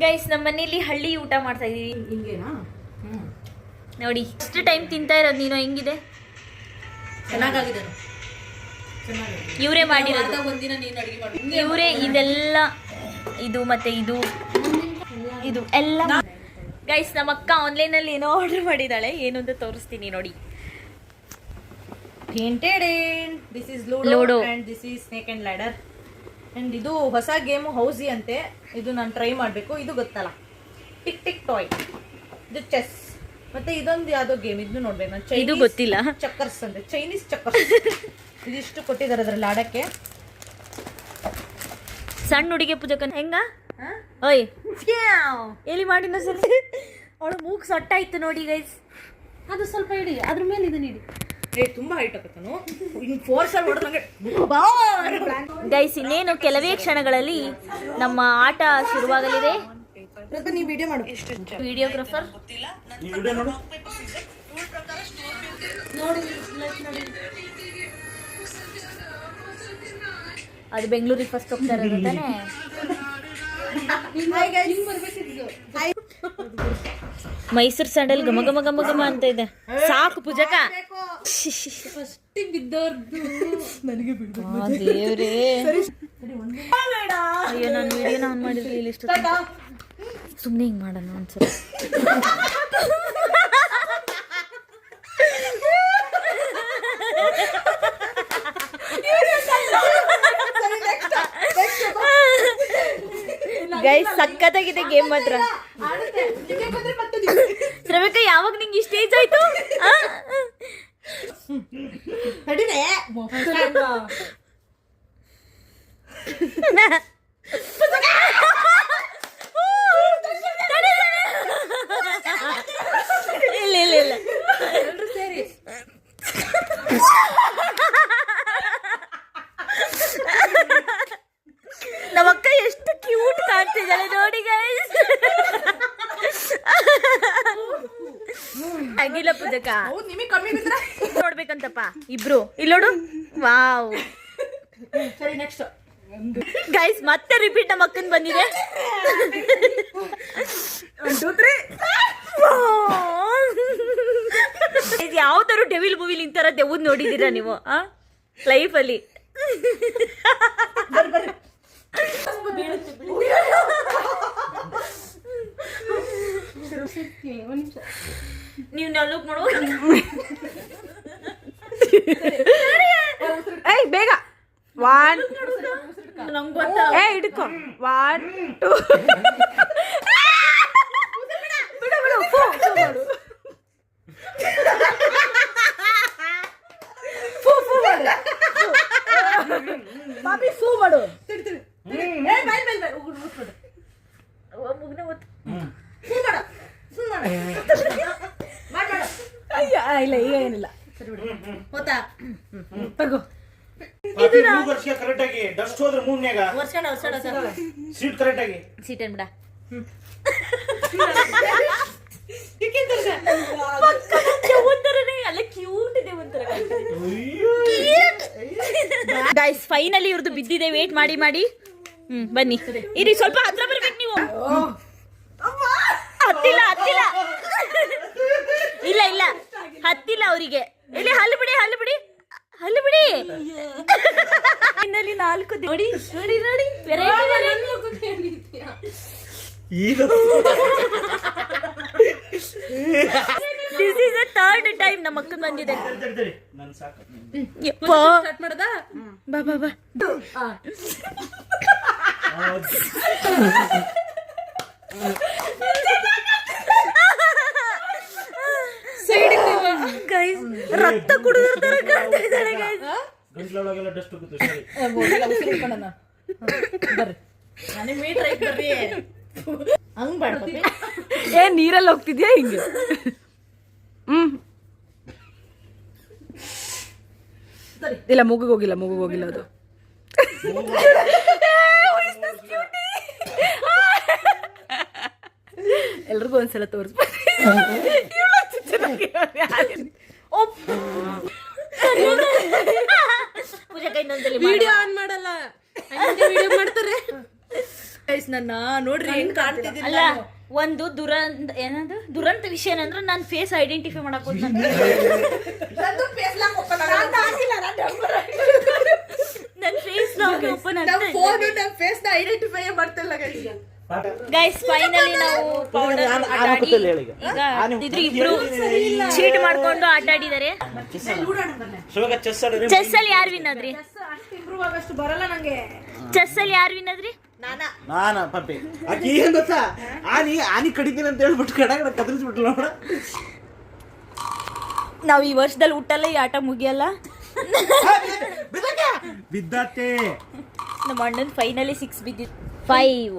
Guys ನಮ್ಮ ಮನೇಲಿ ಹಳ್ಳಿ ಊಟ ಮಾಡ್ತಾ ಇದೀವಿ. ಹಿಂಗೇನಾ? ನೋಡಿ ಎಷ್ಟು ಟೈಮ್ ತಿಂತಾ ಇರೋದು ನೀನು. ಹೆಂಗಿದೆ? ಚೆನ್ನಾಗಿದೆ. ಇವರೇ ಮಾಡಿರೋದು. ಇವರೇ ಇದೆಲ್ಲ, ಇದು ಮತ್ತೆ ಇದು ಇದು ಎಲ್ಲ. ಗೈಸ್ ನಮ್ಮ ಅಕ್ಕ ಆನ್ಲೈನಲ್ಲಿ ಏನೋ ಆರ್ಡರ್ ಮಾಡಿದ್ದಾಳೆ. ಏನು ಅಂತ ತೋರಿಸ್ತೀನಿ ನೋಡಿ. This is ludo and this is snake and ladder. And ಇದು ಹೊಸ ಗೇಮು ಹೌಸಿ ಅಂತೆ. ಇದು ನಾನು ಟ್ರೈ ಮಾಡಬೇಕು. ಇದು ಗೊತ್ತಲ್ಲ, ಟಿಕ್ ಟಿಕ್ ಟಾಯ್. ಇದು ಚೆಸ್. ಮತ್ತೆ ಇದೊಂದು ಯಾವುದೋ ಗೇಮ್, ಇದನ್ನು ನೋಡ್ಬೇಕು ನಾನು. ಇದು ಗೊತ್ತಿಲ್ಲ. ಚಕ್ಕರ್ಸ್ ಅಂತೆ, ಚೈನೀಸ್ ಚಕ್ಕರ್ಸ್. ಇದಿಷ್ಟು ಕೊಟ್ಟಿದ್ದಾರೆ ಅದ್ರಲ್ಲಿ ಆಡಕ್ಕೆ. ಸಣ್ಣ ಹುಡುಗಿ ಪೂಜಕನ್ ಹೆಂಗ? ಓಯ್ ಎಲ್ಲಿ ಮಾಡಿನ ಸರಿ. ಅವಳು ಮೂಗ್ ಸೊಟ್ಟಾಯ್ತು ನೋಡಿ ಗೈಸ್. ಅದು ಸ್ವಲ್ಪ ಇಡಿ, ಅದ್ರ ಮೇಲೆ ಇದನ್ನ ಇಡಿ. ತುಂಬಾ ಹೈಟ್ ಆಗತ್ತನು. ಫೋರ್ಸ್ ಅಲ್ಲಿ ಹೊಡೆದಂಗೆ. ಗೈಸ್ ಇನ್ನೇನು ಕೆಲವೇ ಕ್ಷಣಗಳಲ್ಲಿ ನಮ್ಮ ಆಟ ಶುರುವಾಗಲಿದೆ. ನೀವು ವಿಡಿಯೋ ಮಾಡು. ವಿಡಿಯೋಗ್ರಾಫರ್ ಅದು ಬೆಂಗಳೂರಿಗೆ ಫಸ್ಟ್ ಹೋಗ್ತಾ ಇರೋದು ತಾನೆ. ಮೈಸೂರು ಸ್ಯಾಂಡಲ್ ಘಮ ಘಮ ಘಮ ಘಮ ಅಂತ ಇದೆ. ಸಾಕು ಪೂಜಕ. ದೇವ್ರೇ, ಅಯ್ಯೋ ನಾನು ವಿಡಿಯೋನ ಆನ್ ಮಾಡಿರ್ಲಿಲ್ಲ. ಇಷ್ಟು ಸುಮ್ಮನೆ ಹಿಂಗೆ ಮಾಡೋಣ ಒಂದ್ಸಲ. ಗೈಸ್ ಸಕ್ಕತ್ತಾಗಿದೆ ಗೇಮ್ ಮಾತ್ರ. ಶ್ರಮಿಕ ಯಾವಾಗ ನಿಂಗೆ ಇಷ್ಟ ಏಜ್ ಆಯ್ತು? ಇಲ್ಲ ಇಲ್ಲ ಇಲ್ಲ ಸೇರಿ. ನಮ್ಮಕ್ಕ ಎಷ್ಟು ಕ್ಯೂಟ್ ಕಾಣ್ತಿದ್ದಾಳೆ ನೋಡಿ ಗೈಸ್. ಆಗಿಲ್ಲ ಪೂಜಕ, ನೋಡ್ಬೇಕಂತಪ್ಪ ಇಬ್ರು. ಇಲ್ಲೋಡು, ವಾವ್. ಸರಿ ನೆಕ್ಸ್ಟ್ ಗೈಸ್ ಮತ್ತೆ ರಿಪೀಟ್ ನಮ್ಮ ಅಕ್ಕನ್ ಬಂದಿದೆ. ಇದು ಯಾವ ತರ ಡೆವಿಲ್ ಮೂವಿಲಿ ಇಂತರ ದೆವ್ವದ್ ನೋಡಿದೀರಾ ನೀವು ಲೈಫಲ್ಲಿ? ನೀವು ನೆಲಕ್ ಮಾಡೋ. ಏಯ್ ಬೇಗ. 1 ಏ ಹಿಡ್ಕೊ. 1 2 ಬಿಡು ಬಿಡು. ಫೂ ಮಾಡು. ಪಾಪಿ ಫೂ ಮಾಡು. ಏ ಬೈ ಉಗುಡು. ಮುಗ್ನ ಗೊತ್ತು. ಫೂ ಮಾಡು. ಮಾಡು. ಅಯ್ಯ ಇಲ್ಲ ಈಗ ಏನಿಲ್ಲ. ಸರಿ ಬಿಡು. ಹೋತಾ ತಗೋ. ಇದು ವರ್ಷ ಕರೆಕ್ಟ್ ಆಗಿ ಡಸ್ಟ್ ಹೋದ್ರೆ ಮೂವ್ನ್ಯಾಗ ವರ್ಷಣ ಸೀಟ್ ಕರೆಕ್ಟ್ ಆಗಿ ಸೀಟ್ ಏನ್ ಬಿಡ. ಅಲ್ಲ ಕ್ಯೂಟ್ ಇದೆ ಒಂಥರ. ಗೈಸ್ ಫೈನಲಿ ಇವ್ರದ್ದು ಬಿದ್ದಿದೆ. ವೇಟ್ ಮಾಡಿ ಮಾಡಿ. ಬನ್ನಿ ಇರಿ, ಸ್ವಲ್ಪ ಹತ್ರ ಬರ್ಬೇಕು ನೀವು. ಹತ್ತಿಲ್ಲ ಹತ್ತಿಲ್ಲ. ಇಲ್ಲ ಇಲ್ಲ ಹತ್ತಿಲ್ಲ ಅವರಿಗೆ. ಇಲ್ಲಿ ಹಲ್ಲು ಬಿಡಿ ಹಲ್ಲು ಬಿಡಿ ಹಲ್ಲು ಬಿಡಿ. ಇನ್ನಲ್ಲಿ 4 ನೋಡಿ ನೋಡಿ ನೋಡಿ. This is the third time ನಮ್ಮ ಅಕ್ಕನ ಬಂದಿದೆ. ಸ್ಟಾರ್ಟ್ ಮಾಡದಾ? ಬಾ ಬಾ ಬಾ. ಗೈಸ್ ರಕ್ತ ಕುಡಿದಿರ್ತಾರೆ ಕಾಣ್ತಾ ಇದ್ದಾರೆ ಗೈಸ್. ಗಂಟ್ಲೊಳಗೆಲ್ಲ ಡಸ್ಟ್ ಹೋಗುತ್ತೆ. ಸರಿ ಬರ್ರಿ ನನಗೆ ಮೀಟರ್ ಐತೆ ಬರ್ರಿ. ಹಂಗ್ ಬೇಡ. ಏ ನೀರಲ್ಲಿ ಹೋಗ್ತಿದ್ಯಾ ಹಿಂಗೆ? ಇಲ್ಲ ಮೂಗಿಗೆ ಹೋಗಿಲ್ಲ ಅದು. ಎಲ್ರಿಗೂ ಒಂದ್ಸಲ ತೋರಿಸ್ಬೇಕು. ಪೂಜಾ ಇನ್ನೊಂದ್ಸಲಿ ವಿಡಿಯೋ ಆನ್ ಮಾಡಲ್ಲ, ವಿಡಿಯೋ ಮಾಡ್ತಾರೆ. ಗೈಸ್ ನನ್ನ ನೋಡ್ರಿ ಹೆಂಗ್ ಕಾಣ್ತಿದ್ದೀನಿ. ಅಲ್ಲ ಒಂದು ದುರಂತ ವಿಷಯ ಏನಂದ್ರೆ ನಾನು ಫೇಸ್ ಐಡೆಂಟಿಫೈ ಮಾಡಕ್ ಹೋದ್ ನನ್ನ ಫೇಸ್ ಓಪನ್ ಅಂತ ಫೇಸ್ ನ ಐಡೆಂಟಿಫೈ ಮಾಡ್ತಿಲ್ಲ ಗೈಸ್. ಫೈನಲಿ ನಾವು ಪೌಡರ್ ಆಟಾಡಿ ಈಗ ಇಬ್ರು ಚೀಟ್ ಮಾಡ್ಕೊಂಡು ಆಟ ಆಡಿದಾರೆ. ಚೆಸ್ ಅಲ್ಲಿ ಯಾರು ವಿನ್ ಆದ್ರಿ? ಇಂಪ್ರೂವ್ ಆಗಷ್ಟು ಬರಲ್ಲ ನಂಗೆ. ಚೆಸ್ ಅಲ್ಲಿ ಯಾರು ವಿನ್ ಆದ್ರಿ? ನಾನ ಪಪ್ಪಿ ಆಕಿ ಏನ್ ಗೊತ್ತಾ, ಆನಿ ಕಡಿತೀನಿ ಅಂತ ಹೇಳ್ಬಿಟ್ಟು ಕಡೆ ಕದಲಿಸ್ಬಿಟ್ಲು ನೋಡ. ನಾವು ಈ ವರ್ಷದಲ್ಲಿ ಹುಟ್ಟಲ್ಲ, ಈ ಆಟ ಮುಗಿಯಲ್ಲ. ಬಿದ್ದತ್ತೆ ನಮ್ಮ ಅಣ್ಣನ್ ಫೈನಲಿ 6 ಬಿದ್ದಿತ್ತು. 5